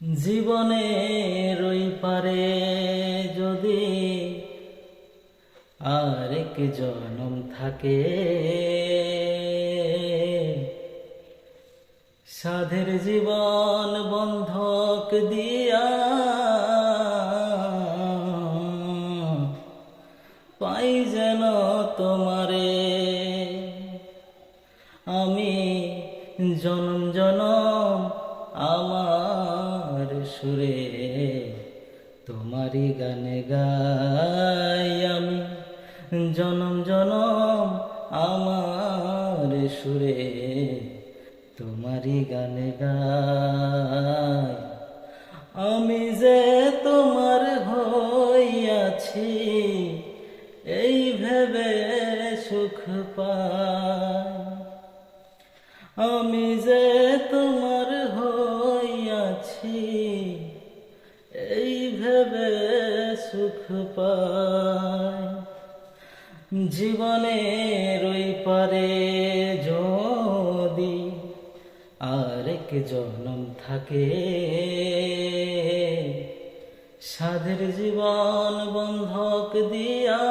জীবনের ওই পারে যদি আরেক জনম থাকে, সাধের জীবন বন্ধক দিয়া পাই যেন তোমারে আমি। জনম জনম আমার সুরে তোমারই গানে গাই আমি। জনম জনম আমার সুরে তোমারই গানে গাই আমি। যে তোমার হইয়াছি এই ভেবে সুখ পাই, আমি যে তোমার হইয়াছি এই ভেবে সুখ পাই। জীবনের ওই পারে যদি আরেক জনম থাকে, সাধের জীবন বন্ধক দিয়া